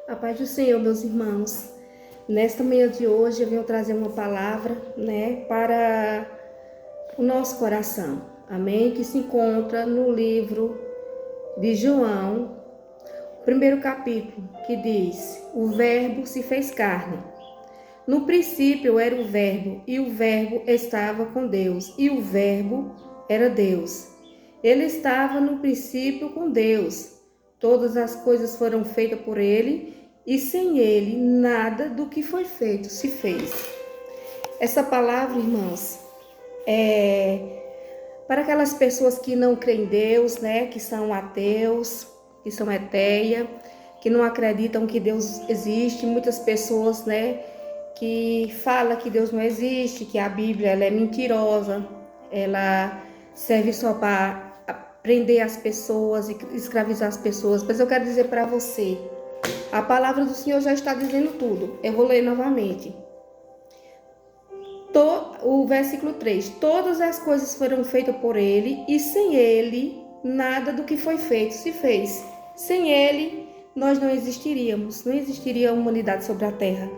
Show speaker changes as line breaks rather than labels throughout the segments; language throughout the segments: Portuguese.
A paz do Senhor, meus irmãos. Nesta manhã de hoje eu venho trazer uma palavra, para o nosso coração. Amém? Que se encontra no livro de João, primeiro capítulo, que diz: o verbo se fez carne. No princípio era o verbo, e o verbo estava com Deus, e o verbo era Deus. Ele estava no princípio com Deus. Todas as coisas foram feitas por ele, e sem ele nada do que foi feito se fez. Essa palavra, irmãos, é para aquelas pessoas que não creem em Deus, que são ateus, que são ateia, que não acreditam que Deus existe. Muitas pessoas, que falam que Deus não existe, que a Bíblia ela é mentirosa, ela serve só para prender as pessoas e escravizar as pessoas. Mas eu quero dizer para você, a palavra do Senhor já está dizendo tudo. Eu vou ler novamente. O versículo 3: todas as coisas foram feitas por ele, e sem ele nada do que foi feito se fez. Sem ele nós não existiríamos, não existiria a humanidade sobre a terra.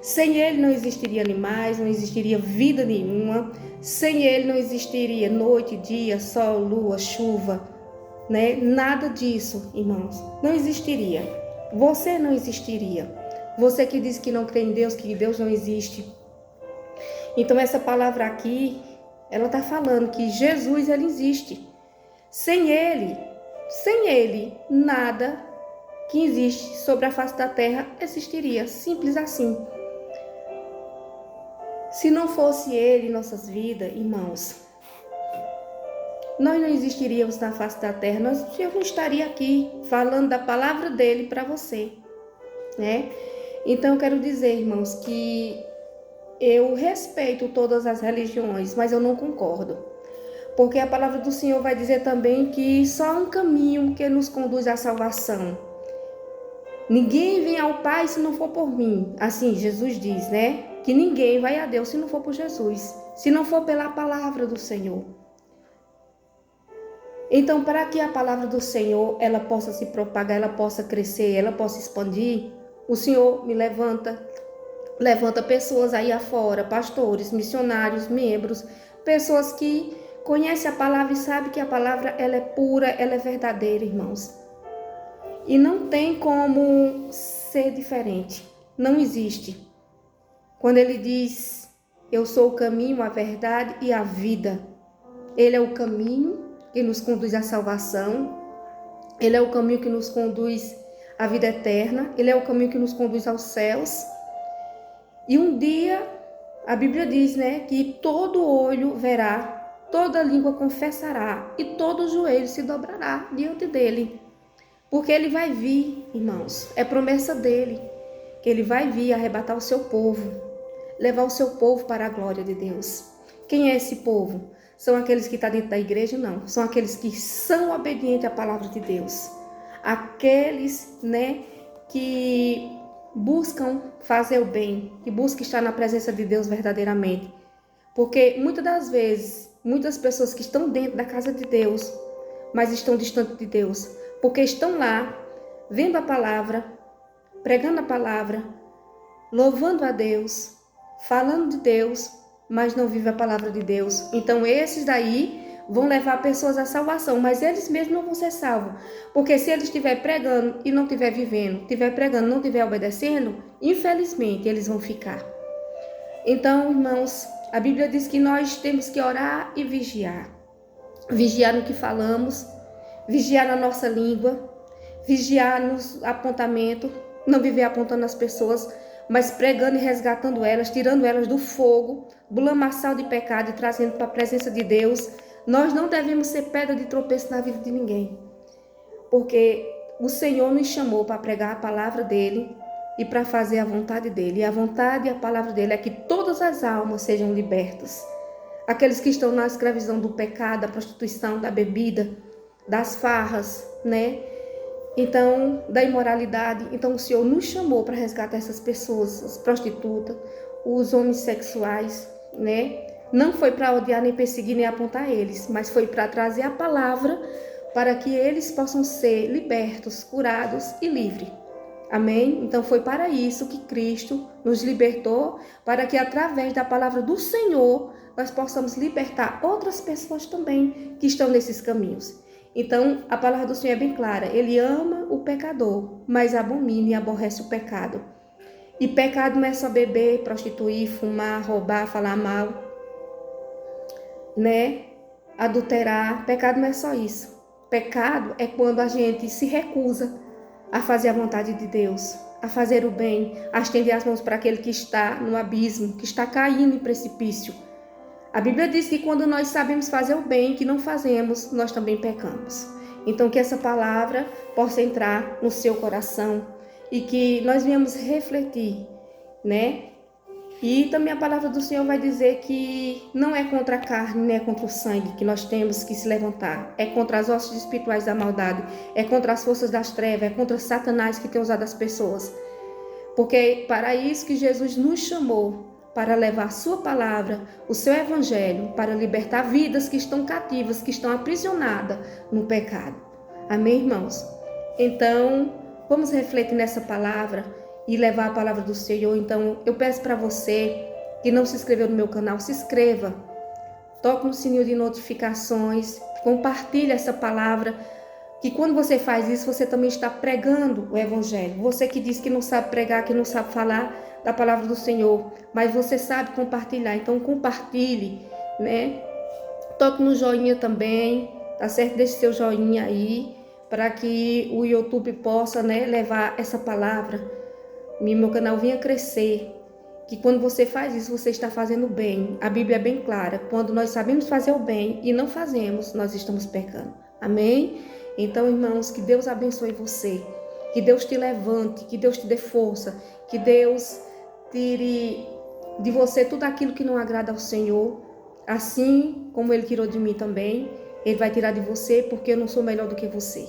Sem ele não existiria animais, não existiria vida nenhuma. Sem ele não existiria noite, dia, sol, lua, chuva, Nada disso, irmãos, não existiria. Você não existiria. Você que diz que não crê em Deus, que Deus não existe. Então essa palavra aqui, ela está falando que Jesus, ele existe. Sem ele, nada que existe sobre a face da terra existiria. Simples assim. Se não fosse ele em nossas vidas, irmãos, nós não existiríamos na face da terra. Eu não estaria aqui falando da palavra dele para você, Então eu quero dizer, irmãos, que eu respeito todas as religiões, mas eu não concordo. Porque a palavra do Senhor vai dizer também que só há um caminho que nos conduz à salvação. Ninguém vem ao Pai se não for por mim. Assim, Jesus diz, que ninguém vai a Deus se não for por Jesus, se não for pela palavra do Senhor. Então, para que a palavra do Senhor ela possa se propagar, ela possa crescer, ela possa expandir, o Senhor me levanta pessoas aí afora, pastores, missionários, membros, pessoas que conhecem a palavra e sabem que a palavra ela é pura, ela é verdadeira, irmãos. E não tem como ser diferente, não existe. Quando ele diz, eu sou o caminho, a verdade e a vida, ele é o caminho que nos conduz à salvação, ele é o caminho que nos conduz à vida eterna, ele é o caminho que nos conduz aos céus. E um dia, a Bíblia diz, que todo olho verá, toda língua confessará e todo joelho se dobrará diante dele. Porque ele vai vir, irmãos, é promessa dele, que ele vai vir arrebatar o seu povo, levar o seu povo para a glória de Deus. Quem é esse povo? São aqueles que estão dentro da igreja? Não. São aqueles que são obedientes à palavra de Deus. Aqueles, que buscam fazer o bem, que buscam estar na presença de Deus verdadeiramente. Porque muitas das vezes, muitas pessoas que estão dentro da casa de Deus, mas estão distantes de Deus, porque estão lá, vendo a palavra, pregando a palavra, louvando a Deus, falando de Deus, mas não vivem a palavra de Deus. Então esses daí vão levar pessoas à salvação, mas eles mesmos não vão ser salvos. Porque se eles estiverem pregando e não estiver vivendo, estiver pregando e não estiver obedecendo, infelizmente eles vão ficar. Então, irmãos, a Bíblia diz que nós temos que orar e vigiar. Vigiar no que falamos, vigiar na nossa língua, vigiar nos apontamentos, não viver apontando as pessoas, mas pregando e resgatando elas, tirando elas do fogo, do lamaçal de pecado e trazendo para a presença de Deus. Nós não devemos ser pedra de tropeço na vida de ninguém, porque o Senhor nos chamou para pregar a palavra dele e para fazer a vontade dele. E a vontade e a palavra dele é que todas as almas sejam libertas. Aqueles que estão na escravidão do pecado, da prostituição, da bebida, das farras, Então, da imoralidade. Então, o Senhor nos chamou para resgatar essas pessoas, as prostitutas, os homossexuais, Não foi para odiar, nem perseguir, nem apontar eles, mas foi para trazer a palavra para que eles possam ser libertos, curados e livres. Amém? Então foi para isso que Cristo nos libertou, para que através da palavra do Senhor nós possamos libertar outras pessoas também que estão nesses caminhos. Então a palavra do Senhor é bem clara, ele ama o pecador, mas abomina e aborrece o pecado. E pecado não é só beber, prostituir, fumar, roubar, falar mal, né? Adulterar. Pecado não é só isso. Pecado é quando a gente se recusa a fazer a vontade de Deus, a fazer o bem, a estender as mãos para aquele que está no abismo, que está caindo em precipício. A Bíblia diz que quando nós sabemos fazer o bem, que não fazemos, nós também pecamos. Então que essa palavra possa entrar no seu coração e que nós venhamos refletir, né? E também a palavra do Senhor vai dizer que não é contra a carne, nem é contra o sangue que nós temos que se levantar. É contra as hostes espirituais da maldade, é contra as forças das trevas, é contra Satanás que tem usado as pessoas. Porque é para isso que Jesus nos chamou, para levar a sua palavra, o seu evangelho, para libertar vidas que estão cativas, que estão aprisionadas no pecado. Amém, irmãos? Então, vamos refletir nessa palavra e levar a palavra do Senhor. Então, eu peço para você que não se inscreveu no meu canal, se inscreva. Toque no sininho de notificações, compartilhe essa palavra, que quando você faz isso, você também está pregando o evangelho. Você que diz que não sabe pregar, que não sabe falar da palavra do Senhor, mas você sabe compartilhar, então compartilhe, né? Toque no joinha também, tá certo? Deixe seu joinha aí, para que o YouTube possa, né, levar essa palavra e meu canal venha crescer. Que quando você faz isso, você está fazendo bem. A Bíblia é bem clara. Quando nós sabemos fazer o bem e não fazemos, nós estamos pecando. Amém? Então, irmãos, que Deus abençoe você. Que Deus te levante, que Deus te dê força. Que Deus tire de você tudo aquilo que não agrada ao Senhor. Assim como Ele tirou de mim também, Ele vai tirar de você, porque eu não sou melhor do que você.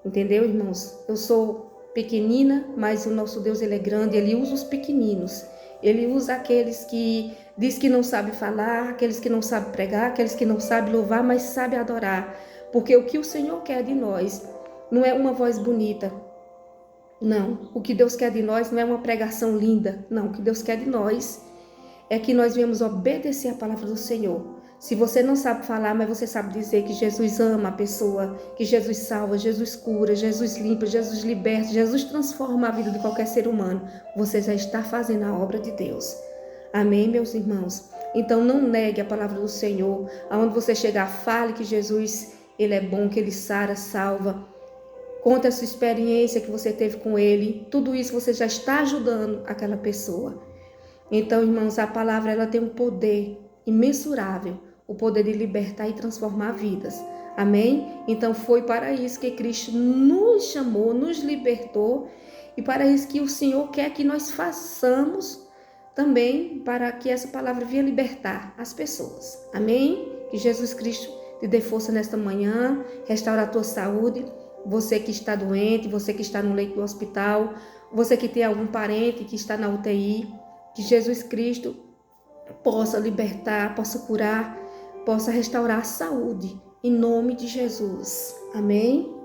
Entendeu, irmãos? Eu sou pequenina, mas o nosso Deus, Ele é grande, Ele usa os pequeninos. Ele usa aqueles que diz que não sabe falar, aqueles que não sabem pregar, aqueles que não sabem louvar, mas sabem adorar. Porque o que o Senhor quer de nós não é uma voz bonita. Não, o que Deus quer de nós não é uma pregação linda. Não, o que Deus quer de nós é que nós venhamos obedecer a palavra do Senhor. Se você não sabe falar, mas você sabe dizer que Jesus ama a pessoa, que Jesus salva, Jesus cura, Jesus limpa, Jesus liberta, Jesus transforma a vida de qualquer ser humano, você já está fazendo a obra de Deus. Amém, meus irmãos? Então não negue a palavra do Senhor. Aonde você chegar, fale que Jesus, Ele é bom, que Ele sara, salva. Conte a sua experiência que você teve com Ele. Tudo isso você já está ajudando aquela pessoa. Então, irmãos, a palavra ela tem um poder imensurável, o poder de libertar e transformar vidas. Amém? Então foi para isso que Cristo nos chamou, nos libertou e para isso que o Senhor quer que nós façamos também, para que essa palavra venha libertar as pessoas. Amém? Que Jesus Cristo te dê força nesta manhã, restaure a tua saúde. Você que está doente, você que está no leito do hospital, você que tem algum parente que está na UTI, que Jesus Cristo possa libertar, possa curar, possa restaurar a saúde, em nome de Jesus. Amém?